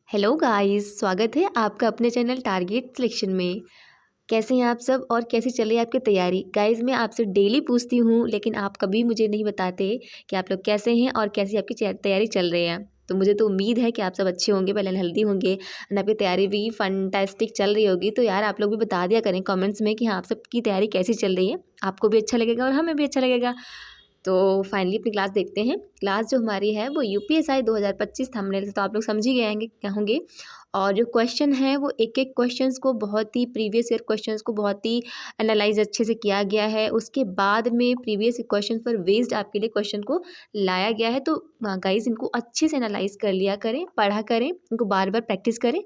Hello guys, स्वागत है आपका अपने चैनल टारगेट सिलेक्शन में। कैसे हैं आप सब और कैसी चल रही है आपकी तैयारी? गाइस, मैं आपसे डेली पूछती हूँ लेकिन आप कभी मुझे नहीं बताते कि आप लोग कैसे हैं और कैसी आपकी तैयारी चल रही है। तो मुझे तो उम्मीद है कि आप सब अच्छे होंगे, पहले हेल्दी होंगे एंड आपकी तैयारी भी फंटास्टिक चल रही होगी। तो यार आप लोग भी बता दिया करें कमेंट्स में कि हाँ, आप सबकी तैयारी कैसी चल रही है। आपको भी अच्छा लगेगा और हमें भी अच्छा लगेगा। तो फाइनली अपनी क्लास देखते हैं। क्लास जो हमारी है वो यूपीएसआई 2025 थंबनेल से तो आप लोग समझ ही गए होंगे। और जो क्वेश्चन है वो एक एक क्वेश्चंस को बहुत ही प्रीवियस ईयर क्वेश्चंस को बहुत ही एनालाइज अच्छे से किया गया है। उसके बाद में प्रीवियस क्वेश्चन पर बेस्ड आपके लिए क्वेश्चन को लाया गया है। तो गाइज इनको अच्छे से एनालाइज कर लिया करें, पढ़ा करें, इनको बार बार प्रैक्टिस करें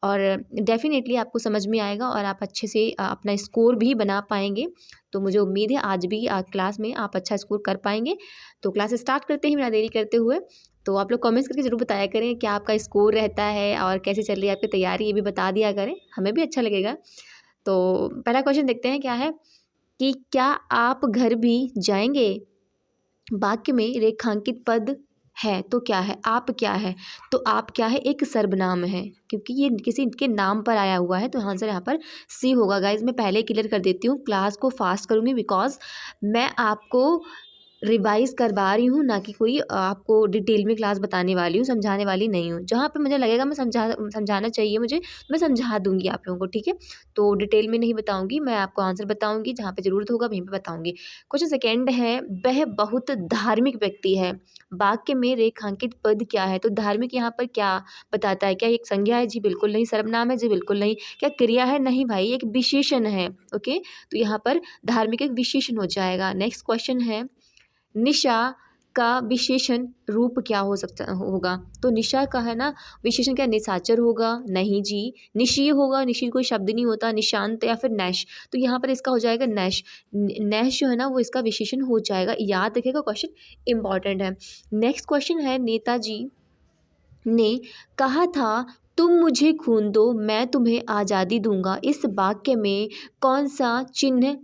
और डेफिनेटली आपको समझ में आएगा और आप अच्छे से अपना स्कोर भी बना पाएंगे। तो मुझे उम्मीद है आज भी क्लास में आप अच्छा स्कोर कर पाएंगे। तो क्लास स्टार्ट करते हैं बिना देरी करते हुए। तो आप लोग कमेंट्स करके ज़रूर बताया करें क्या आपका स्कोर रहता है और कैसे चल रही है आपकी तैयारी, ये भी बता दिया करें, हमें भी अच्छा लगेगा। तो पहला क्वेश्चन देखते हैं क्या है कि क्या आप घर भी जाएंगे? वाक्य में रेखांकित पद है तो क्या है? आप क्या है? तो आप क्या है एक सर्वनाम है क्योंकि ये किसी के नाम पर आया हुआ है। तो आंसर यहाँ पर सी होगा। गाइज मैं पहले क्लियर कर देती हूँ, क्लास को फास्ट करूँगी बिकॉज मैं आपको रिवाइज़ करवा रही हूँ, ना कि कोई आपको डिटेल में क्लास बताने वाली हूँ, समझाने वाली नहीं हूँ। जहाँ पे मुझे लगेगा मैं समझाना चाहिए मुझे, मैं समझा दूँगी आप लोगों को, ठीक है? तो डिटेल में नहीं बताऊँगी, मैं आपको आंसर बताऊँगी, जहाँ पे ज़रूरत होगा वहीं पे बताऊँगी। क्वेश्चन सेकंड है, वह बहुत धार्मिक व्यक्ति है। वाक्य में रेखांकित पद क्या है? तो धार्मिक यहाँ पर क्या बताता है? क्या ये एक संज्ञा है? जी बिल्कुल नहीं। सर्वनाम है? जी बिल्कुल नहीं। क्या क्रिया है? नहीं भाई, एक विशेषण है। ओके, तो यहाँ पर धार्मिक एक विशेषण हो जाएगा। नेक्स्ट क्वेश्चन है, निशा का विशेषण रूप क्या हो सकता होगा? तो निशा का है ना विशेषण, क्या निशाचर होगा? नहीं जी। निशीय होगा? निशीय कोई शब्द नहीं होता। निशांत या फिर नैश, तो यहाँ पर इसका हो जाएगा नैश। नैश जो है ना वो इसका विशेषण हो जाएगा। याद रखिएगा, क्वेश्चन इंपॉर्टेंट है। नेक्स्ट क्वेश्चन है, नेताजी ने कहा था तुम मुझे खून दो मैं तुम्हें आज़ादी दूंगा। इस वाक्य में कौन सा चिन्ह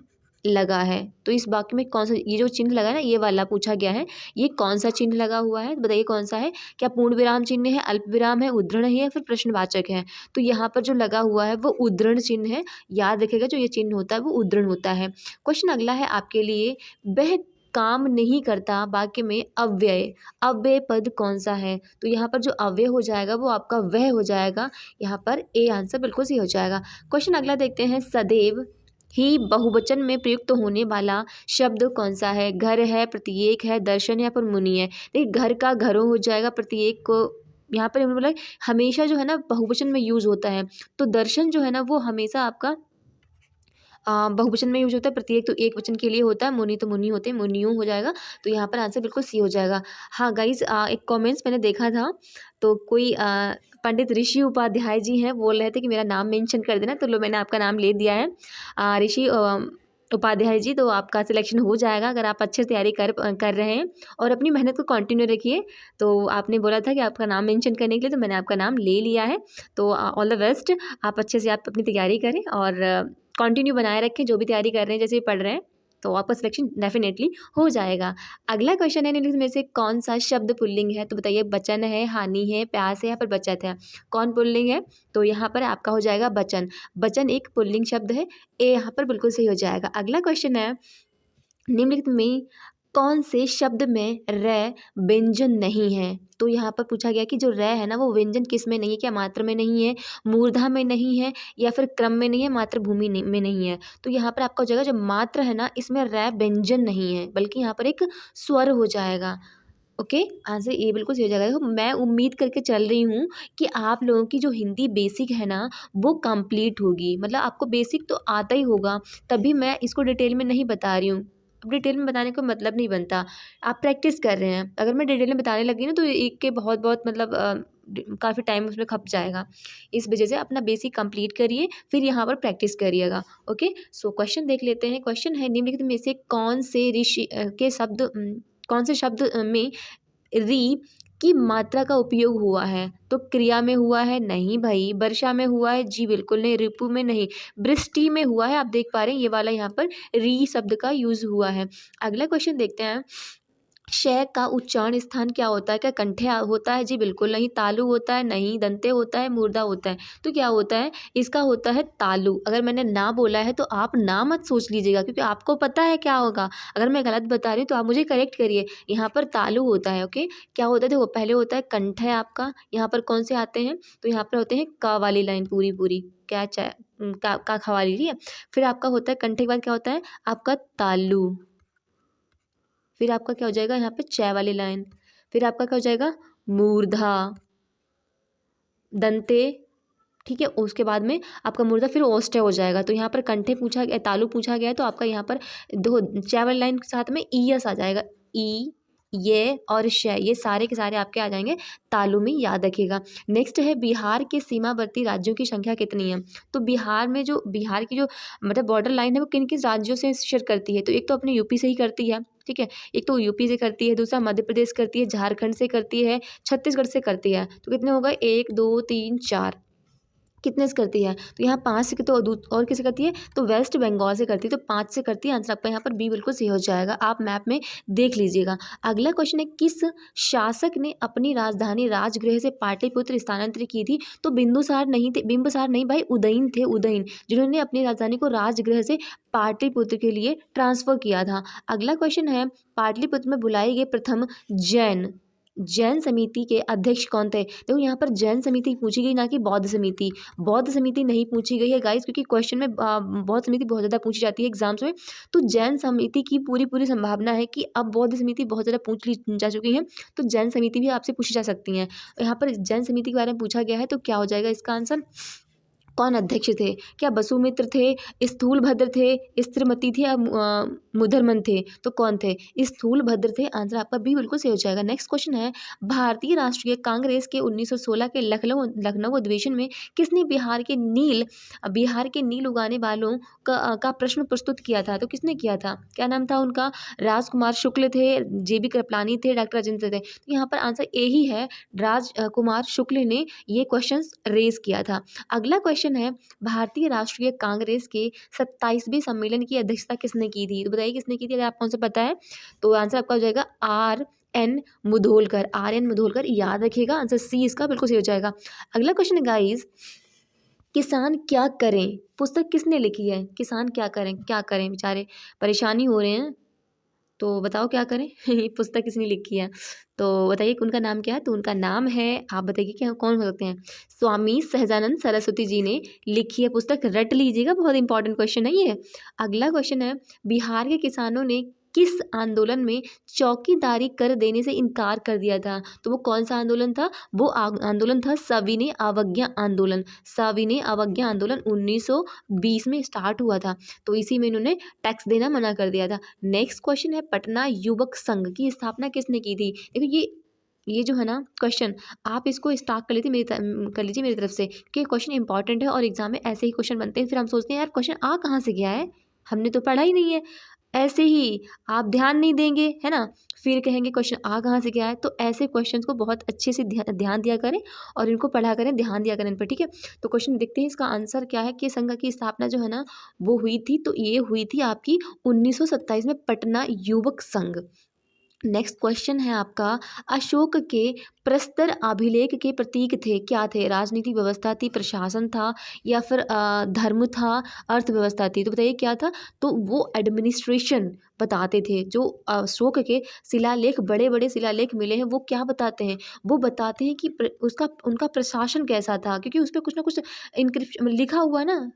लगा है? तो इस वाक्य में कौन सा, ये जो चिन्ह लगा है ना, ये वाला पूछा गया है, ये कौन सा चिन्ह लगा हुआ है? बताइए कौन सा है? क्या पूर्ण विराम चिन्ह है, अल्प विराम है, उद्धरण है या फिर प्रश्नवाचक है? तो यहाँ पर जो लगा हुआ है वो उद्धरण चिन्ह है। याद रखिएगा, जो ये चिन्ह होता है वो उद्धरण होता है। क्वेश्चन अगला है आपके लिए, वह काम नहीं करता वाक्य में अव्यय, अव्यय पद कौन सा है? तो यहाँ पर जो अव्यय हो जाएगा वो आपका वह हो जाएगा। यहाँ पर ए आंसर बिल्कुल सही हो जाएगा। क्वेश्चन अगला देखते हैं, सदैव ही बहुवचन में प्रयुक्त होने वाला शब्द कौन सा है? घर है, प्रत्येक है, दर्शन है या फिर मुनि है? देखिए, घर का घरों हो जाएगा, प्रत्येक को यहाँ पर मतलब हमेशा जो है ना बहुवचन में यूज होता है। तो दर्शन जो है ना वो हमेशा आपका बहुवचन में यूज होता है। प्रत्येक तो एक वचन के लिए होता है। मुनि तो मुनि होते हैं, मुनियों हो जाएगा। तो यहाँ पर आंसर बिल्कुल सी हो जाएगा। हाँ गाइज, एक कमेंट्स मैंने देखा था, तो कोई पंडित ऋषि उपाध्याय जी हैं, बोल रहे थे कि मेरा नाम मेंशन कर देना, तो लो मैंने आपका नाम ले दिया है। ऋषि उपाध्याय जी, तो आपका सिलेक्शन हो जाएगा अगर आप अच्छे से तैयारी कर रहे हैं और अपनी मेहनत को कंटिन्यू रखिए। तो आपने बोला था कि आपका नाम मेंशन करने के लिए, तो मैंने आपका नाम ले लिया है। तो ऑल द बेस्ट, आप अच्छे से आप अपनी तैयारी करें और कंटिन्यू बनाए रखें जो भी तैयारी कर रहे हैं, जैसे पढ़ रहे हैं, तो आपका सिलेक्शन डेफिनेटली हो जाएगा। अगला क्वेश्चन है, निम्नलिखित में से कौन सा शब्द पुल्लिंग है? तो बताइए, बचन है, हानि है, प्यास है या फिर बचत है? कौन पुल्लिंग है? तो यहाँ पर आपका हो जाएगा बचन। बचन एक पुल्लिंग शब्द है। ए यहाँ पर बिल्कुल सही हो जाएगा। अगला क्वेश्चन है, निम्नलिखित में कौन से शब्द में रै व्यंजन नहीं है? तो यहाँ पर पूछा गया कि जो रै है ना वो व्यंजन किस में नहीं है? क्या मात्रा में नहीं है, मूर्धा में नहीं है या फिर क्रम में नहीं है, मातृभूमि में नहीं है? तो यहाँ पर आपका हो जाएगा जो मात्र है ना, इसमें रै व्यंजन नहीं है बल्कि यहाँ पर एक स्वर हो जाएगा। ओके, आंसर ए बिल्कुल सही हो जाएगा। देखो, मैं उम्मीद करके चल रही हूँ कि आप लोगों की जो हिंदी बेसिक है ना वो कंप्लीट होगी, मतलब आपको बेसिक तो आता ही होगा, तभी मैं इसको डिटेल में नहीं बता रही हूँ। अब डिटेल में बताने का मतलब नहीं बनता, आप प्रैक्टिस कर रहे हैं। अगर मैं डिटेल में बताने लगी ना तो एक के बहुत बहुत मतलब काफ़ी टाइम उसमें खप जाएगा। इस वजह से अपना बेसिक कंप्लीट करिए, फिर यहाँ पर प्रैक्टिस करिएगा। ओके, सो क्वेश्चन देख लेते हैं। क्वेश्चन है, निम्नलिखित में से कौन से ऋषि के शब्द कौन से शब्द में री की मात्रा का उपयोग हुआ है? तो क्रिया में हुआ है? नहीं भाई। वर्षा में हुआ है? जी बिल्कुल नहीं। ऋतु में नहीं। वृष्टि में हुआ है। आप देख पा रहे हैं ये वाला यहाँ पर री शब्द का यूज हुआ है। अगला क्वेश्चन देखते हैं, श का उच्चारण स्थान क्या होता है? क्या कंठे होता है? जी बिल्कुल नहीं। तालु होता है? नहीं। दंते होता है? मूर्धा होता है? तो क्या होता है? इसका होता है तालु। अगर मैंने ना बोला है तो आप ना मत सोच लीजिएगा, क्योंकि आपको पता है क्या होगा। अगर मैं गलत बता रही हूँ तो आप मुझे करेक्ट करिए। यहाँ पर तालु होता है, ओके। क्या होता है? देखो, पहले होता है कंठ है आपका। यहाँ पर कौन से आते हैं? तो यहाँ पर होते हैं क वाली लाइन पूरी पूरी। क्या का ख वाली, ठीक है। फिर आपका होता है कंठे के बाद क्या होता है? आपका तालु। फिर आपका क्या हो जाएगा? यहाँ पे च वाली लाइन। फिर आपका क्या हो जाएगा? मूर्धा, दंते, ठीक है। उसके बाद में आपका मूर्धा, फिर ओष्ठ्य हो जाएगा। तो यहाँ पर कंठे पूछा गया, तालु पूछा गया है, तो आपका यहाँ पर दो च वाली लाइन के साथ में ईयस आ जाएगा। ई, ये और श, ये सारे के सारे आपके आ जाएंगे तालु में, याद रखिएगा। नेक्स्ट है बिहार के सीमावर्ती राज्यों की संख्या कितनी है? तो बिहार की जो मतलब बॉर्डर लाइन है वो किन किन राज्यों से शेयर करती है? तो एक तो अपने यूपी से ही करती है, ठीक है। एक तो यूपी से करती है, दूसरा मध्य प्रदेश करती है, झारखंड से करती है, छत्तीसगढ़ से करती है। तो कितने हो गए? 1 2 3 4। कितने से करती है? तो यहाँ 5 से, तो और किसे करती है? तो वेस्ट बंगाल से करती है। तो 5 से करती है। आंसर आपका यहाँ पर बी बिल्कुल सही हो जाएगा। आप मैप में देख लीजिएगा। अगला क्वेश्चन है, किस शासक ने अपनी राजधानी राजगृह से पाटलिपुत्र स्थानांतरित की थी? तो बिंदुसार नहीं थे, बिंबिसार नहीं भाई, उदयन थे, उदयन, जिन्होंने अपनी राजधानी को राजगृह से पाटलिपुत्र के लिए ट्रांसफर किया था। अगला क्वेश्चन है, पाटलिपुत्र में बुलाई गई प्रथम जैन समिति के अध्यक्ष कौन थे? देखो, यहाँ पर जैन समिति पूछी गई, ना कि बौद्ध समिति। बौद्ध समिति नहीं पूछी गई है गाइस, क्योंकि क्वेश्चन में बौद्ध समिति बहुत ज़्यादा पूछी जाती है एग्जाम्स में। तो जैन समिति की पूरी पूरी संभावना है कि अब बौद्ध समिति बहुत ज़्यादा पूछ ली जा चुकी है, तो जैन समिति भी आपसे पूछी जा सकती हैं। यहाँ पर जैन समिति के बारे में पूछा गया है, तो क्या हो जाएगा इसका आंसर? कौन अध्यक्ष थे? क्या वसुमित्र थे, स्थूलभद्र थे, स्थिरमती थे, या मुधर्मन थे? तो कौन थे? स्थूलभद्र थे। आंसर आपका बी बिल्कुल सही हो जाएगा। नेक्स्ट क्वेश्चन है, भारतीय राष्ट्रीय कांग्रेस के 1916 के लखनऊ लखनऊ अधिवेशन में किसने बिहार के नील उगाने वालों का प्रश्न प्रस्तुत किया था? तो किसने किया था? क्या नाम था उनका? राजकुमार शुक्ल थे, जेबी कृपलानी थे, डॉक्टर राजेंद्र थे। तो यहाँ पर आंसर ए ही है, राजकुमार शुक्ल ने ये क्वेश्चन रेज किया था। अगला क्वेश्चन है, भारतीय राष्ट्रीय कांग्रेस के 27वें सम्मेलन की अध्यक्षता किसने की थी? तो बताइए किसने की थी, अगर आपको आंसर पता है तो आंसर आपका हो जाएगा आर एन मुधोलकर, याद रखिएगा। आंसर सी इसका बिल्कुल सही हो जाएगा। अगला क्वेश्चन है गाइस, किसान क्या करें पुस्तक किसने लिखी है? किसान क्या करें, क्या करें, बेचारे परेशानी हो रहे हैं, तो बताओ क्या करें। ये पुस्तक किसने लिखी है? तो बताइए कि उनका नाम क्या है? तो उनका नाम है, आप बताइए कि कौन हो सकते हैं? स्वामी सहजानंद सरस्वती जी ने लिखी है पुस्तक, रट लीजिएगा, बहुत इंपॉर्टेंट क्वेश्चन है ये। अगला क्वेश्चन है, बिहार के किसानों ने किस आंदोलन में चौकीदारी कर देने से इनकार कर दिया था? तो वो कौन सा आंदोलन था? वो आंदोलन था सविनय अवज्ञा आंदोलन। सविनय अवज्ञा आंदोलन 1920 में स्टार्ट हुआ था, तो इसी में इन्होंने टैक्स देना मना कर दिया था। नेक्स्ट क्वेश्चन है, पटना युवक संघ की स्थापना किसने की थी? देखो, ये जो है ना क्वेश्चन, आप इसको स्टार्ट कर लीजिए मेरी तरफ से, कि क्वेश्चन इंपॉर्टेंट है और एग्जाम में ऐसे ही क्वेश्चन बनते हैं। फिर हम सोचते हैं यार क्वेश्चन आ कहाँ से गया है, हमने तो पढ़ा ही नहीं है। ऐसे ही आप ध्यान नहीं देंगे, है ना, फिर कहेंगे क्वेश्चन आ कहाँ से गया है। तो ऐसे क्वेश्चंस को बहुत अच्छे से ध्यान दिया करें और इनको पढ़ा करें, ध्यान दिया करें इन पर, ठीक है। तो क्वेश्चन देखते हैं, इसका आंसर क्या है कि संघ की स्थापना जो है ना वो हुई थी, तो ये हुई थी आपकी 1927 में, पटना युवक संघ। नेक्स्ट क्वेश्चन है आपका, अशोक के प्रस्तर अभिलेख के प्रतीक थे, क्या थे? राजनीति व्यवस्था थी, प्रशासन था, या फिर धर्म था, अर्थव्यवस्था थी? तो बताइए क्या था? तो वो एडमिनिस्ट्रेशन बताते थे। जो अशोक के शिलालेख, बड़े बड़े शिलालेख मिले हैं, वो क्या बताते हैं? वो बताते हैं कि उसका उनका प्रशासन कैसा था, क्योंकि उस पर कुछ ना कुछ इनक्रिप्शन लिखा हुआ ना,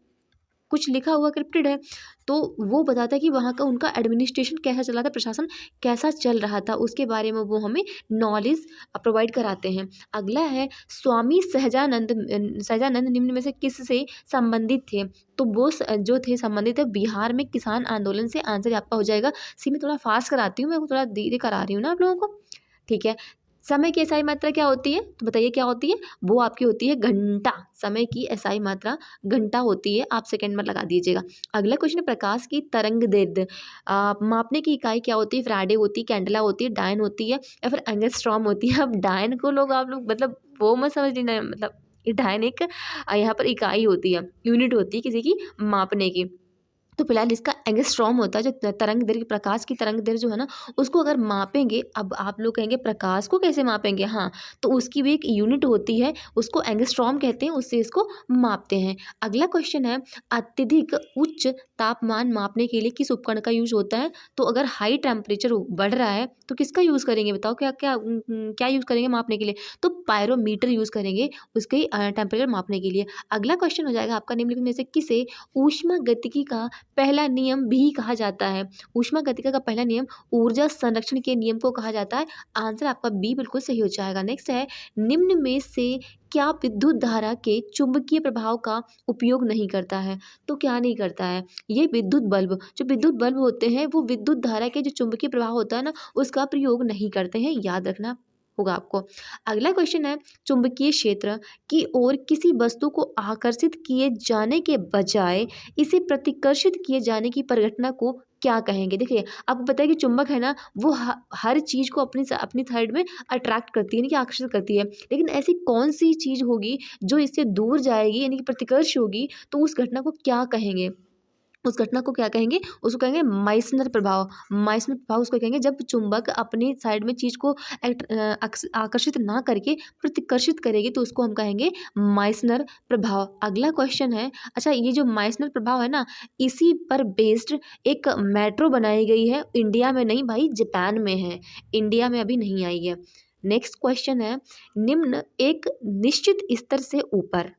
कुछ लिखा हुआ क्रिप्टेड है, तो वो बताता है कि वहाँ का उनका एडमिनिस्ट्रेशन कैसा चला था, प्रशासन कैसा चल रहा था, उसके बारे में वो हमें नॉलेज प्रोवाइड कराते हैं। अगला है, स्वामी सहजानंद निम्न में से किस से संबंधित थे? तो वो जो थे संबंधित है बिहार में किसान आंदोलन से। आंसर आपका हो जाएगा सी। मैं थोड़ा फास्ट कराती हूँ, मैं थोड़ा धीरे करा रही हूँ ना आप लोगों को, ठीक है। समय की एसआई मात्रा क्या होती है? तो बताइए क्या होती है? वो आपकी होती है घंटा। समय की एसआई मात्रा घंटा होती है, आप सेकंड में लगा दीजिएगा। अगला क्वेश्चन है, प्रकाश की तरंग दैर्ध्य मापने की इकाई क्या होती है? फ्राडे होती है, कैंडला होती है, डायन होती है, या फिर एंगस्ट्रॉम होती है? अब डायन को आप लोग मतलब वो मत समझ लेना, मतलब ये डायन एक यहाँ पर इकाई होती है, यूनिट होती है किसी की मापने की। तो फिलहाल इसका एंगस्ट्रॉम होता है, जो तरंग दैर्घ्य, प्रकाश की तरंग दैर्घ्य जो है ना, उसको अगर मापेंगे, अब आप लोग कहेंगे प्रकाश को कैसे मापेंगे? हाँ, तो उसकी भी एक यूनिट होती है, उसको एंगस्ट्रॉम कहते हैं, उससे इसको मापते हैं। अगला क्वेश्चन है, अत्यधिक उच्च तापमान मापने के लिए किस उपकरण का यूज़ होता है? तो अगर हाई टेम्परेचर बढ़ रहा है तो किसका यूज़ करेंगे बताओ? क्या यूज़ करेंगे मापने के लिए? तो पायरोमीटर यूज़ करेंगे उसके टेम्परेचर मापने के लिए। अगला क्वेश्चन हो जाएगा आपका, निम्नलिखित में से किसे ऊष्मागतिकी का पहला नियम भी कहा जाता है? ऊष्मागतिकी का पहला नियम ऊर्जा संरक्षण के नियम को कहा जाता है। आंसर आपका बी बिल्कुल सही हो जाएगा। नेक्स्ट है, निम्न में से क्या विद्युत धारा के चुंबकीय प्रभाव का उपयोग नहीं करता है? तो क्या नहीं करता है? ये विद्युत बल्ब, जो विद्युत बल्ब होते हैं वो विद्युत धारा के जो चुंबकीय प्रभाव होता है ना, उसका प्रयोग नहीं करते हैं, याद रखना होगा आपको। अगला क्वेश्चन है, चुंबकीय क्षेत्र की ओर किसी वस्तु को आकर्षित किए जाने के बजाय इसे प्रतिकर्षित किए जाने की परिघटना को क्या कहेंगे? देखिए, आपको पता है कि चुंबक है ना, वो हर चीज़ को अपनी साइड में अट्रैक्ट करती है, यानी कि आकर्षित करती है। लेकिन ऐसी कौन-सी चीज़ होगी जो इससे दूर जाएगी, यानी कि प्रतिकर्ष होगी, तो उस घटना को क्या कहेंगे? उस घटना को क्या कहेंगे? उसको कहेंगे माइसनर प्रभाव। माइसनर प्रभाव उसको कहेंगे, जब चुंबक अपनी साइड में चीज़ को आकर्षित ना करके प्रतिकर्षित करेगी, तो उसको हम कहेंगे माइसनर प्रभाव। अगला क्वेश्चन है, अच्छा ये जो माइसनर प्रभाव है ना, इसी पर बेस्ड एक मेट्रो बनाई गई है, इंडिया में नहीं भाई, जापान में है, इंडिया में अभी नहीं आई है। नेक्स्ट क्वेश्चन है, निम्न एक निश्चित स्तर से ऊपर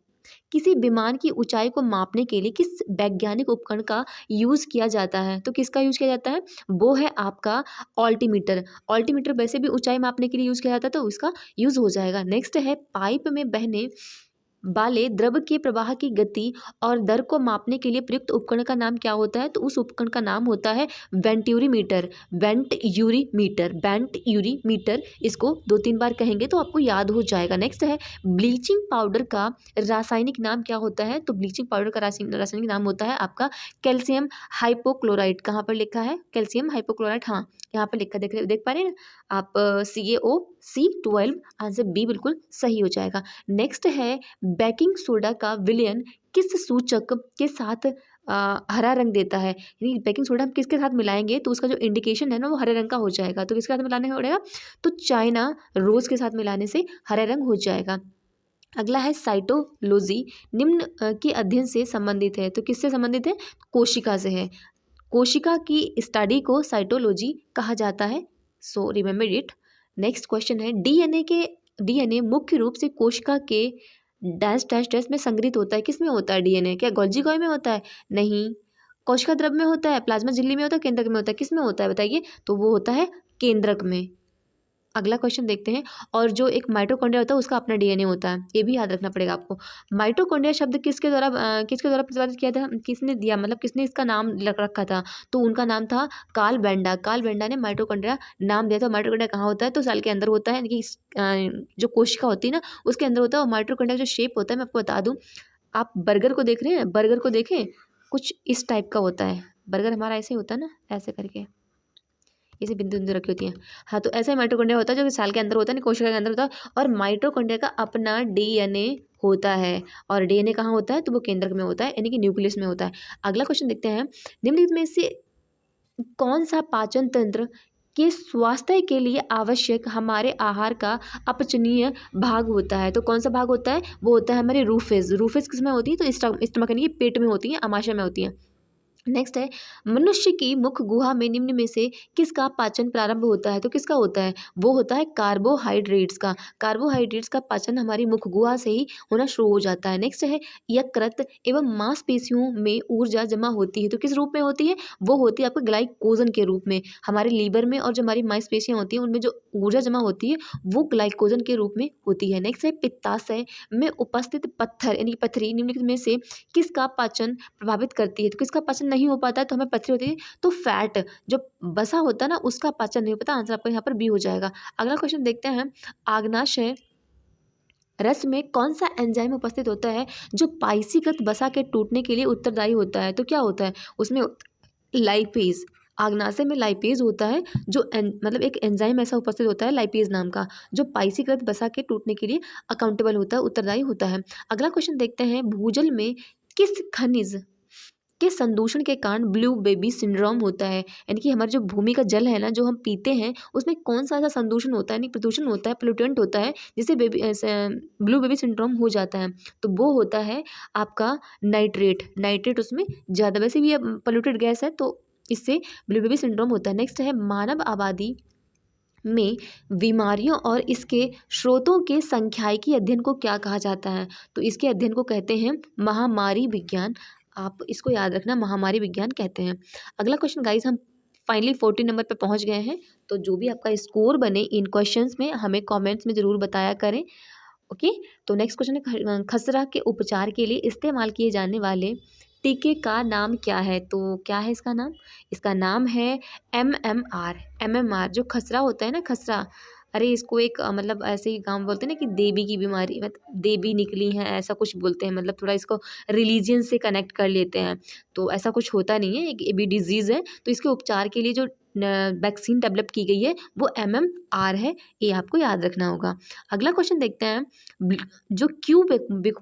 किसी विमान की ऊंचाई को मापने के लिए किस वैज्ञानिक उपकरण का यूज़ किया जाता है? तो किसका यूज़ किया जाता है? वो है आपका ऑल्टीमीटर। ऑल्टीमीटर वैसे भी ऊंचाई मापने के लिए यूज़ किया जाता है, तो उसका यूज़ हो जाएगा। नेक्स्ट है, पाइप में बहने वाले द्रव के प्रवाह की गति और दर को मापने के लिए प्रयुक्त उपकरण का नाम क्या होता है? तो उस उपकरण का नाम होता है वेंट्यूरीमीटर। वेंट्यूरीमीटर, इसको 2-3 बार कहेंगे तो आपको याद हो जाएगा। नेक्स्ट है, ब्लीचिंग पाउडर का रासायनिक नाम क्या होता है? तो ब्लीचिंग पाउडर का रासायनिक नाम होता है आपका कैल्शियम हाइपोक्लोराइड। कहाँ पर लिखा है? कैल्शियम हाइपोक्लोराइड, हाँ, यहाँ पर लिखा देख पा रहे हैं ना आप, CaOC12। आंसर बी बिल्कुल सही हो जाएगा। नेक्स्ट है, बेकिंग सोडा का विलयन किस सूचक के साथ हरा रंग देता है? यानी बेकिंग सोडा हम किसके साथ मिलाएंगे तो उसका जो इंडिकेशन है ना, वो हरे रंग का हो जाएगा। तो किसके साथ मिलाने का पड़ेगा? तो चाइना रोज के साथ मिलाने से हरा रंग हो जाएगा। अगला है, साइटोलॉजी निम्न के अध्ययन से संबंधित है। तो किससे संबंधित है? कोशिका से है। कोशिका की स्टडी को साइटोलॉजी कहा जाता है। So remember it. Next question है, डीएनए मुख्य रूप से कोशिका के डैश डैश डैश में संग्रहित होता है। किस में होता है डीएनए? क्या गोल्जी कॉय में होता है? नहीं। कोशिका द्रव में होता है, प्लाज्मा झिल्ली में होता है, केंद्रक में होता है? किस में होता है बताइए? तो वो होता है केंद्रक में। अगला क्वेश्चन देखते हैं, और जो एक माइटोकॉन्ड्रिया होता है उसका अपना डीएनए होता है, ये भी याद रखना पड़ेगा आपको। माइटोकॉन्ड्रिया शब्द किसके द्वारा प्रतिपादित किया था? किसने दिया, मतलब किसने इसका नाम रखा था? तो उनका नाम था कार्ल बेंडा। कार्ल बेंडा ने माइटोकॉन्ड्रिया नाम दिया था। माइटोकॉन्ड्रिया कहाँ होता है? तो सेल के अंदर होता है, यानी कि जो कोशिका होती है ना, उसके अंदर होता है। और माइटोकॉन्ड्रिया जो शेप होता है, मैं आपको बता दूँ, आप बर्गर को देख रहे हैं, बर्गर को देखें, कुछ इस टाइप का होता है। बर्गर हमारा ऐसे होता है ना, ऐसे करके इसे बिंदु बिंदु रखी होती हैं। हाँ, तो ऐसा ही माइटोकॉन्ड्रिया होता है, जो कि सेल के अंदर होता है, कोशिका के अंदर होता है। और माइटोकॉन्ड्रिया का अपना डीएनए होता है, और डीएनए कहाँ होता है? तो वो केंद्रक में होता है, यानी कि न्यूक्लियस में होता है। अगला क्वेश्चन देखते हैं, निम्नलिखित में से कौन सा पाचन तंत्र के स्वास्थ्य के लिए आवश्यक हमारे आहार का अपचनीय भाग होता है? तो कौन सा भाग होता है? वो होता है हमारे रूफेज। रूफेज किस में होती है? तो स्टमक, यानी कि पेट में होती है, आमाशय में होती है। नेक्स्ट है, मनुष्य की मुख गुहा में निम्न में से किसका पाचन प्रारंभ होता है? तो किसका होता है? वो होता है कार्बोहाइड्रेट्स का। कार्बोहाइड्रेट्स का पाचन हमारी मुख गुहा से ही होना शुरू हो जाता है। नेक्स्ट है, यकृत एवं मांसपेशियों में ऊर्जा जमा होती है। तो किस रूप में होती है? वो होती है आपको ग्लाइकोजन के रूप में। हमारे लीवर में और जो हमारी मांसपेशियां होती हैं, उनमें जो ऊर्जा जमा होती है वो ग्लाइकोजन के रूप में होती है। नेक्स्ट है, पित्ताशय में उपस्थित पत्थर, यानी पथरी निम्नलिखित में से किसका पाचन प्रभावित करती है? तो किसका पाचन नहीं हो पाता है? तो हमें पथरी होती है, तो फैट जो बसा होता है ना, उसका पाचन नहीं हो पाता। आंसर आपका यहाँ पर बी हो जाएगा। अगला क्वेश्चन देखते हैं, आग्नाशय रस में कौन सा एंजाइम उपस्थित होता है जो पाइसीकृत वसा के टूटने के लिए उत्तरदायी होता है? तो क्या होता है उसमें? लाइपेज। आग्नाशय में लाइपेज होता है, जो मतलब एक एंजाइम ऐसा उपस्थित होता है लाइपेज नाम का, जो पाइसीकृत वसा के टूटने के लिए अकाउंटेबल होता है, उत्तरदायी होता है। अगला क्वेश्चन देखते हैं, भूजल में किस खनिज के संदूषण के कारण ब्लू बेबी सिंड्रोम होता है? यानी कि हमारा जो भूमि का जल है ना, जो हम पीते हैं, उसमें कौन सा ऐसा संदूषण होता है, यानी प्रदूषण होता है, पोल्यूटेंट होता है, जिससे ब्लू बेबी सिंड्रोम हो जाता है? तो वो होता है आपका नाइट्रेट। नाइट्रेट उसमें ज़्यादा, वैसे भी ये पोल्यूटेड गैस है, तो इससे ब्लू बेबी सिंड्रोम होता है। नेक्स्ट है मानव आबादी में बीमारियों और इसके स्रोतों के सांख्यिकी अध्ययन को क्या कहा जाता है? तो इसके अध्ययन को कहते हैं महामारी विज्ञान। आप इसको याद रखना, महामारी विज्ञान कहते हैं। अगला क्वेश्चन गाइस, हम फाइनली 14 नंबर पे पहुंच गए हैं। तो जो भी आपका स्कोर बने इन क्वेश्चंस में हमें कमेंट्स में ज़रूर बताया करें। ओके, तो नेक्स्ट क्वेश्चन है खसरा के उपचार के लिए इस्तेमाल किए जाने वाले टीके का नाम क्या है? तो क्या है इसका नाम? इसका नाम है MMR। MMR जो खसरा होता है ना, खसरा, अरे इसको एक मतलब ऐसे ही गाँव बोलते हैं ना कि देवी की बीमारी, मतलब देवी निकली हैं, ऐसा कुछ बोलते हैं, मतलब थोड़ा इसको रिलीजियन से कनेक्ट कर लेते हैं। तो ऐसा कुछ होता नहीं है, एक ये भी डिजीज़ है। तो इसके उपचार के लिए जो वैक्सीन डेवलप की गई है वो MMR है, ये आपको याद रखना होगा। अगला क्वेश्चन देखते हैं, जो क्यू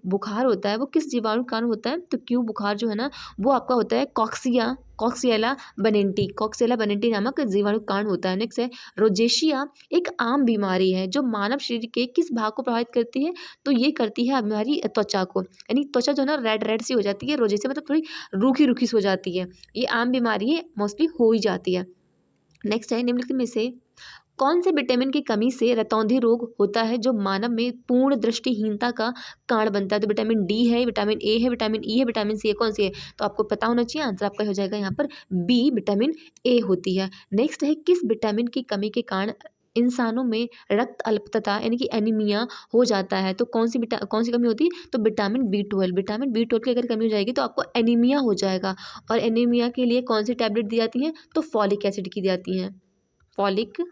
बुखार होता है वो किस जीवाणु के कारण होता है? तो क्यू बुखार जो है ना, वो आपका होता है कॉक्सियला बनेंटी नामक जीवाणु के कारण होता है। नेक्स्ट है रोजेशिया एक आम बीमारी है जो मानव शरीर के किस भाग को प्रभावित करती है? तो ये करती है हमारी त्वचा को, यानी त्वचा जो है ना रेड रेड सी हो जाती है, रोजेशिया मतलब थोड़ी रूखी रूखी सी हो जाती है। ये आम बीमारी है, मोस्टली हो ही जाती है। नेक्स्ट है निम्नलिखित में से कौन से विटामिन की कमी से रतौंधी रोग होता है जो मानव में पूर्ण दृष्टिहीनता का कारण बनता है? तो विटामिन डी है, विटामिन ए है, विटामिन ई है, विटामिन सी है, कौन सी है? तो आपको पता होना चाहिए, आंसर आपका हो जाएगा यहाँ पर बी, विटामिन ए होती है। नेक्स्ट है किस विटामिन की कमी के कारण इंसानों में रक्त अल्पता यानी कि एनीमिया हो जाता है? तो कौन सी कमी होती है? तो विटामिन B12। विटामिन B12 की अगर कमी हो जाएगी तो आपको एनीमिया हो जाएगा। और एनीमिया के लिए कौन सी टैबलेट दी जाती हैं? तो फॉलिक एसिड की दी जाती हैं, फॉलिक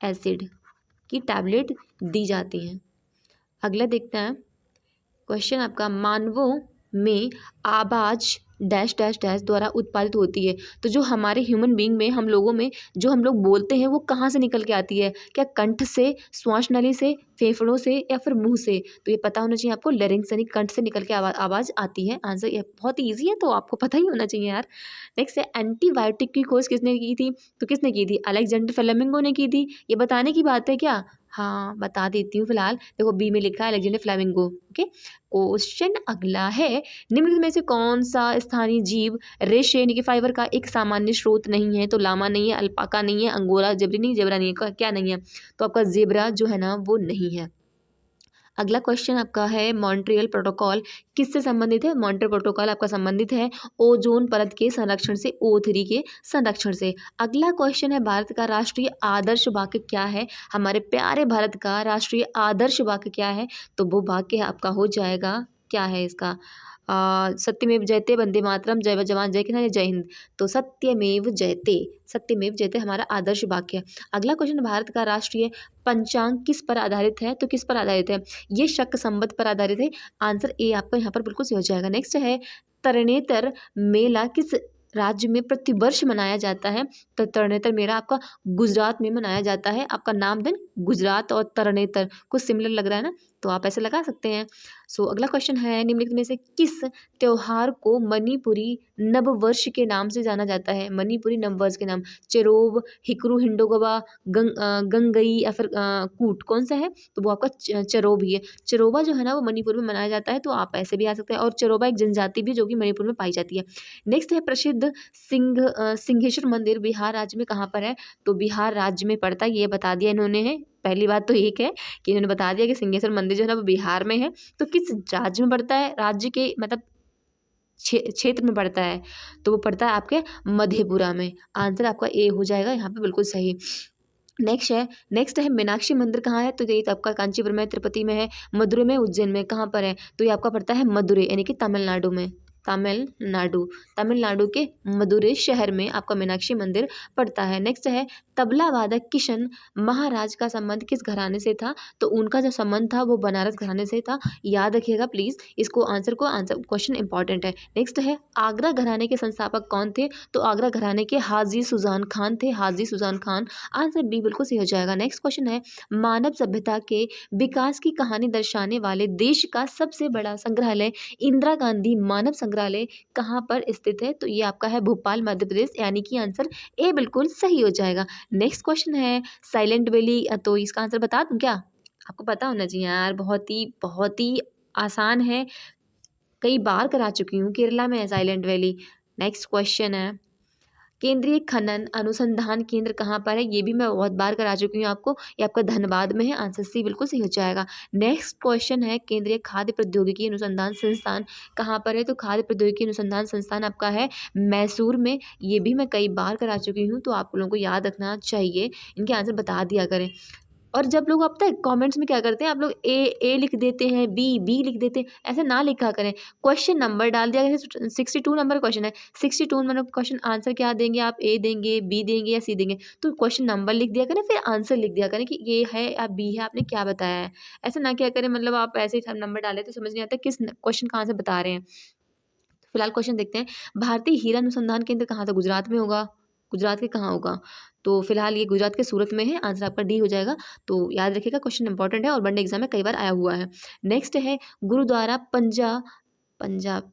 एसिड की टैबलेट दी जाती हैं। अगला देखते हैं क्वेश्चन आपका, मानवों में आवाज़ डैश डैश डैश द्वारा उत्पादित होती है? तो जो हमारे ह्यूमन बीइंग में, हम लोगों में जो हम लोग बोलते हैं वो कहाँ से निकल के आती है? क्या कंठ से, श्वास नली से, फेफड़ों से या फिर मुंह से? तो ये पता होना चाहिए आपको, लेरिंग्स यानी कंठ से निकल के आवाज़ आती है। आंसर ये बहुत ही ईजी है, तो आपको पता ही होना चाहिए यार। नेक्स्ट है एंटीबायोटिक की खोज किसने की थी? तो किसने की थी? अलेक्जेंडर फ्लेमिंगो ने की थी। ये बताने की बात है क्या? हाँ, बता देती हूँ फिलहाल। देखो बी में लिखा है अलेक्जेंडर फ्लेमिंगो। ओके, क्वेश्चन अगला है, निम्नलिखित में से कौन सा स्थानीय जीव रेशे यानी कि फाइबर का एक सामान्य स्रोत नहीं है? तो लामा नहीं है, अल्पाका नहीं है, अंगोरा जेबरी नहीं, जेबरा नहीं है, क्या नहीं है? तो आपका जेबरा जो है ना वो नहीं है। अगला क्वेश्चन आपका है मॉन्ट्रियल प्रोटोकॉल किससे संबंधित है? मॉन्ट्रियल प्रोटोकॉल आपका संबंधित है ओजोन परत के संरक्षण से, O3 के संरक्षण से। अगला क्वेश्चन है भारत का राष्ट्रीय आदर्श वाक्य क्या है? हमारे प्यारे भारत का राष्ट्रीय आदर्श वाक्य क्या है? तो वो वाक्य आपका हो जाएगा, क्या है इसका? सत्यमेव जयते, वंदे मातरम, जय जवान जय किसान, जय हिंद। तो सत्यमेव जयते, सत्यमेव जयते हमारा आदर्श वाक्य है। अगला क्वेश्चन, भारत का राष्ट्रीय पंचांग किस पर आधारित है? तो किस पर आधारित है? ये शक संवत पर आधारित है। आंसर ए आपका यहाँ पर बिल्कुल सही हो जाएगा। नेक्स्ट है तरणेतर मेला किस राज्य में प्रतिवर्ष मनाया जाता है? तो तरणेतर मेला आपका गुजरात में मनाया जाता है। आपका नाम देन गुजरात और तरणेतर कुछ सिमिलर लग रहा है ना, तो आप ऐसे लगा सकते हैं। सो अगला क्वेश्चन है, निम्नलिखित में से किस त्योहार को मणिपुरी नववर्ष के नाम से जाना जाता है? मणिपुरी नववर्ष के नाम, चेरोब, हिकरू, हिंडोगवा, गंगई या फिर कूट, कौन सा है? तो वो आपका चेरोब ही है। चेरोबा जो है ना वो मणिपुर में मनाया जाता है, तो आप ऐसे भी आ सकते हैं। और चेरोबा एक जनजाति भी जो कि मणिपुर में पाई जाती है। नेक्स्ट है प्रसिद्ध सिंहेश्वर मंदिर बिहार राज्य में कहाँ पर है? तो बिहार राज्य में पड़ता है, ये बता दिया इन्होंने है। पहली बात तो एक है कि इन्होंने बता दिया कि सिंहेश्वर मंदिर जो है ना वो बिहार में है। तो किस राज्य में पड़ता है? राज्य के मतलब क्षेत्र में पड़ता है, तो वो पड़ता है आपके मधेपुरा में। आंसर आपका ए हो जाएगा यहाँ पे बिल्कुल सही। नेक्स्ट है मीनाक्षी मंदिर कहाँ है? तो ये आपका कांचीपुरम में, तिरुपति में है, मदुरै में, उज्जैन में, कहाँ पर है? तो ये आपका पड़ता है मदुरै यानी कि तमिलनाडु में। तमिलनाडु के मदुरै शहर में आपका मीनाक्षी मंदिर पड़ता है। नेक्स्ट है तबला वादक किशन महाराज का संबंध किस घराने से था? तो उनका जो संबंध था वो बनारस घराने से था। याद रखिएगा प्लीज़ इसको, आंसर क्वेश्चन इंपॉर्टेंट है। नेक्स्ट है आगरा घराने के संस्थापक कौन थे? तो आगरा घराने के हाजी सुजान खान थे, हाजी सुजान खान। आंसर बी बिल्कुल सही हो जाएगा। नेक्स्ट क्वेश्चन है मानव सभ्यता के विकास की कहानी दर्शाने वाले देश का सबसे बड़ा संग्रहालय इंदिरा गांधी मानव संग्रहालय कहाँ पर स्थित है? तो ये आपका है भोपाल मध्य प्रदेश, यानी कि आंसर ए बिल्कुल सही हो जाएगा। नेक्स्ट क्वेश्चन है साइलेंट वैली, तो इसका आंसर बता दूँ क्या? आपको पता होना चाहिए यार, बहुत ही आसान है, कई बार करा चुकी हूँ, केरला में है साइलेंट वैली। नेक्स्ट क्वेश्चन है केंद्रीय खनन अनुसंधान केंद्र कहाँ पर है? ये भी मैं बहुत बार करा चुकी हूँ आपको, ये आपका धनबाद में है, आंसर सी बिल्कुल सही हो जाएगा। नेक्स्ट क्वेश्चन है केंद्रीय खाद्य प्रौद्योगिकी अनुसंधान संस्थान कहाँ पर है? तो खाद्य प्रौद्योगिकी अनुसंधान संस्थान आपका है मैसूर में, ये भी मैं कई बार करा चुकी हूँ, तो आप लोगों को याद रखना चाहिए, इनके आंसर बता दिया करें। और जब लोग अब तक कमेंट्स में क्या करते हैं, आप लोग ए लिख देते हैं, बी लिख देते हैं, ऐसा ना लिखा करें, क्वेश्चन नंबर डाल दिया करें। 62 नंबर क्वेश्चन है, 62 नंबर क्वेश्चन आंसर क्या देंगे आप? ए देंगे, बी देंगे या सी देंगे? तो क्वेश्चन नंबर लिख दिया करें, फिर आंसर लिख दिया करें कि ये है या बी है, आपने क्या बताया है। ऐसा ना क्या करें, मतलब आप ऐसे ही नंबर डालें तो समझ नहीं आता किस क्वेश्चन का आंसर बता रहे हैं। फिलहाल क्वेश्चन देखते हैं, भारतीय हीरा अनुसंधान केंद्र कहाँ था? गुजरात में होगा, गुजरात के कहाँ होगा? तो फिलहाल ये गुजरात के सूरत में है, आंसर आपका डी हो जाएगा। तो याद रखिएगा, क्वेश्चन इंपॉर्टेंट है और वनडे एग्जाम में कई बार आया हुआ है। नेक्स्ट है गुरुद्वारा पंजाब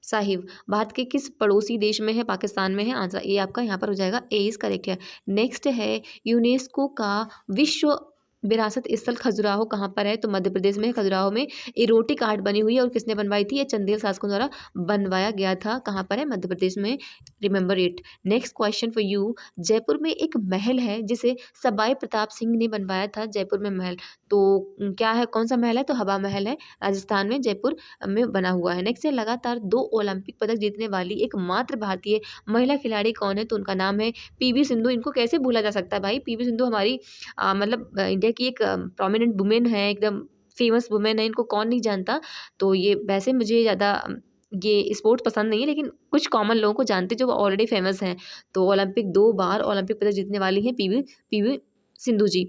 साहिब भारत के किस पड़ोसी देश में है? पाकिस्तान में है, आंसर ए आपका यहाँ पर हो जाएगा, ए इज करेक्ट है। नेक्स्ट है यूनेस्को का विश्व विरासत स्थल खजुराहो कहाँ पर है? तो मध्य प्रदेश में है, खजुराहो में इरोटिक आर्ट बनी हुई है, और किसने बनवाई थी? ये चंदेल शासकों द्वारा बनवाया गया था। कहाँ पर है? मध्य प्रदेश में, remember it. Next question for you, Jaipur में एक महल है जिसे सवाई प्रताप सिंह ने बनवाया था, जयपुर में महल, तो क्या है, कौन सा महल है? तो हवा महल है, राजस्थान में जयपुर में बना हुआ है। नेक्स्ट है लगातार 2 ओलंपिक पदक जीतने वाली एकमात्र भारतीय महिला खिलाड़ी कौन है? तो उनका नाम है पीवी सिंधु। इनको कैसे भूला जा सकता है भाई, पीवी सिंधु हमारी मतलब इंडिया की एक प्रोमिनेंट वुमेन है, एकदम फेमस वुमेन है, इनको कौन नहीं जानता। तो ये वैसे मुझे ज़्यादा ये स्पोर्ट्स पसंद नहीं है, लेकिन कुछ कॉमन लोगों को जानते जो ऑलरेडी फेमस हैं। तो ओलंपिक 2 बार ओलंपिक पदक जीतने वाली हैं पीवी पीवी सिंधु जी।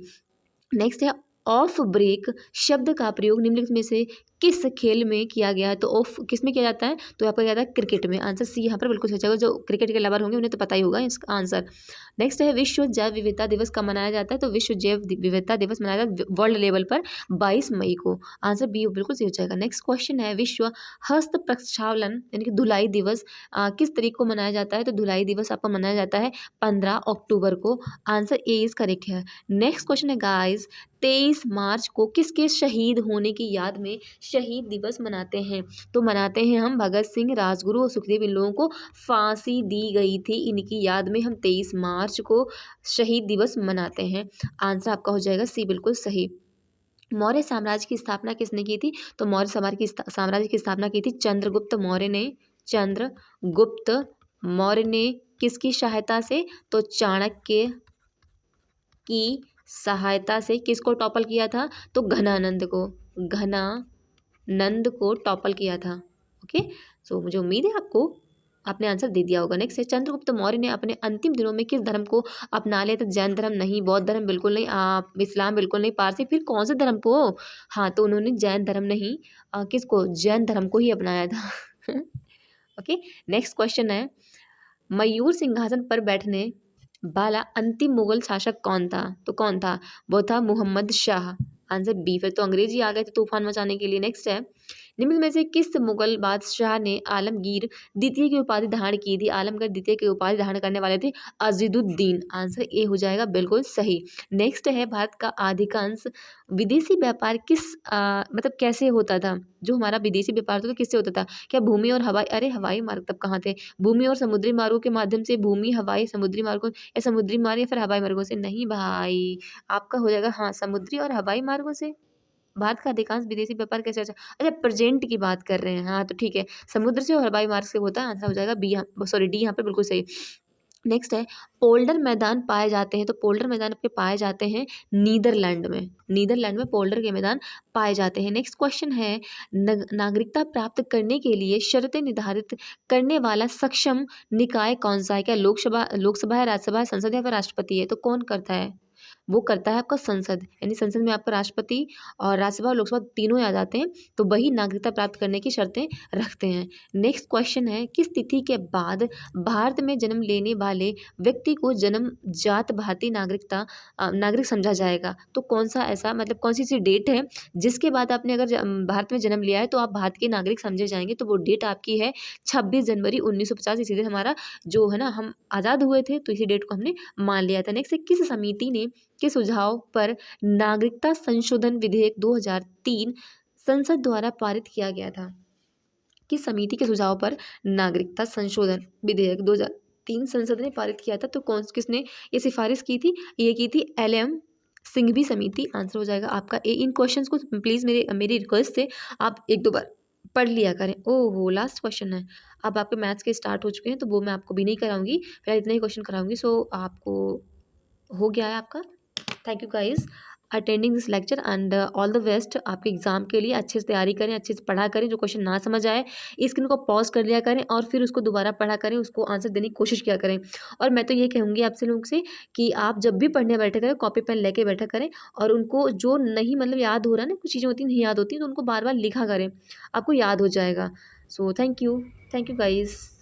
नेक्स्ट है ऑफ ब्रेक शब्द का प्रयोग निम्नलिखित में से किस खेल में किया गया है? तो ऑफ किस में किया जाता है? तो यहाँ पर किया जाता है क्रिकेट में, आंसर सी यहाँ पर बिल्कुल सही जाएगा। जो क्रिकेट के लवर होंगे उन्हें तो पता ही होगा इसका आंसर। नेक्स्ट है विश्व जैव विविधता दिवस कब मनाया जाता है? तो विश्व जैव विविधता दिवस मनाया जाता है वर्ल्ड लेवल पर 22 मई को, आंसर बी बिल्कुल सही हो जाएगा। नेक्स्ट क्वेश्चन है विश्व हस्त प्रक्षालन यानी कि धुलाई दिवस किस तारीख को मनाया जाता है? तो धुलाई दिवस आपका मनाया जाता है 15 अक्टूबर को, आंसर ए इज करेक्ट है। नेक्स्ट क्वेश्चन है गाइस 23 मार्च को किसके शहीद होने की याद में शहीद दिवस मनाते हैं? तो मनाते हैं हम भगत सिंह, राजगुरु और सुखदेव, इन लोगों को फांसी दी गई थी, इनकी याद में हम 23 मार्च को शहीद दिवस मनाते हैं, आंसर आपका हो जाएगा सी बिल्कुल सही। मौर्य साम्राज्य की स्थापना किसने की थी? तो मौर्य साम्राज्य की स्थापना की थी चंद्रगुप्त मौर्य ने, चंद्रगुप्त मौर्य ने किसकी सहायता से? तो चाणक्य की सहायता से। किसको टॉपल किया था? तो घनानंद को टॉपल किया था। ओके, सो मुझे उम्मीद है आपने आंसर दे दिया होगा। नेक्स्ट है चंद्रगुप्त मौर्य ने अपने अंतिम दिनों में किस धर्म को अपना लिया था? जैन धर्म नहीं, बौद्ध धर्म बिल्कुल नहीं, इस्लाम बिल्कुल नहीं, पारसी, फिर कौन से धर्म को? हाँ, तो उन्होंने जैन धर्म नहीं, किसको? जैन धर्म को ही अपनाया था। ओके, नेक्स्ट क्वेश्चन है मयूर सिंहासन पर बैठने वाला अंतिम मुगल शासक कौन था? तो कौन था? वो था मुहम्मद शाह, आंसर बी। फिर तो अंग्रेजी आ गए थे तूफान मचाने के लिए। नेक्स्ट है निम्न में से किस मुगल बादशाह ने आलमगीर द्वितीय की उपाधि धारण की थी? आलमगीर द्वितीय की उपाधि धारण करने वाले थे अजीदुद्दीन, आंसर ए हो जाएगा बिल्कुल सही। नेक्स्ट है भारत का अधिकांश विदेशी व्यापार मतलब कैसे होता था? जो हमारा विदेशी व्यापार था तो किससे होता था? क्या भूमि और हवाई, अरे हवाई मार्ग तब कहाँ थे? भूमि और समुद्री मार्गों के माध्यम से, भूमि हवाई समुद्री मार्गों, या समुद्री मार्ग या फिर हवाई मार्गों से? नहीं भाई, आपका हो जाएगा हाँ समुद्री और हवाई मार्गों से। भारत का अधिकांश विदेशी व्यापार कैसे? अच्छा प्रेजेंट की बात कर रहे हैं, हाँ तो ठीक है, समुद्र से और हवाई मार्ग से होता है, आंसर हो जाएगा बी, सॉरी डी यहाँ पे बिल्कुल सही। नेक्स्ट है पोल्डर मैदान पाए जाते हैं, तो पोल्डर मैदान आपके पाए जाते हैं नीदरलैंड में पोल्डर के मैदान पाए जाते हैं। नेक्स्ट क्वेश्चन है नागरिकता प्राप्त करने के लिए शर्तें निर्धारित करने वाला सक्षम निकाय कौन सा है? क्या लोकसभा है, राज्यसभा है, संसद है, फिर राष्ट्रपति है? तो कौन करता है? वो करता है आपका संसद, यानी संसद में आपका राष्ट्रपति और राज्यसभा और लोकसभा तीनों आ जाते हैं, तो वही नागरिकता प्राप्त करने की शर्तें रखते हैं। नेक्स्ट क्वेश्चन है, किस तिथि के बाद भारत में जन्म लेने वाले व्यक्ति को जन्मजात भारतीय नागरिक समझा जाएगा? तो कौन सा ऐसा मतलब कौन सी ऐसी डेट है जिसके बाद आपने अगर भारत में जन्म लिया है तो आप भारत के नागरिक समझे जाएंगे? तो वो डेट आपकी है 26 जनवरी 1950। इसी दिन हमारा जो है ना, हम आज़ाद हुए थे, तो इसी डेट को हमने मान लिया था। नेक्स्ट है, किस समिति ने के सुझाव पर नागरिकता संशोधन विधेयक 2003 संसद द्वारा पारित किया गया था? किस समिति के सुझाव पर नागरिकता संशोधन विधेयक 2003 संसद ने पारित किया था? तो किसने ये सिफारिश की थी? ये की थी LM सिंघवी समिति। आंसर हो जाएगा आपका ए। इन क्वेश्चंस को प्लीज़ मेरी रिक्वेस्ट है आप एक दो बार पढ़ लिया करें। ओहो, लास्ट क्वेश्चन है। अब आपके मैथ्स के स्टार्ट हो चुके हैं, तो वो मैं आपको भी नहीं कराऊंगी, फिलहाल इतना ही क्वेश्चन कराऊंगी। सो आपको हो गया है आपका। Thank you guys attending this lecture and all the best. आपके एग्जाम के लिए अच्छे से तैयारी करें, अच्छे से पढ़ा करें। जो क्वेश्चन ना समझ आए स्क्रीन को पॉज कर लिया करें और फिर उसको दोबारा पढ़ा करें, उसको आंसर देने की कोशिश किया करें। और मैं तो ये कहूँगी आपसे लोगों से कि आप जब भी पढ़ने बैठे करें कॉपी पेन लेके बैठा करें, और उनको जो नहीं मतलब याद हो रहा है ना, कुछ चीज़ें होती नहीं याद होती, तो उनको बार बार लिखा करें, आपको याद हो जाएगा। So thank you guys.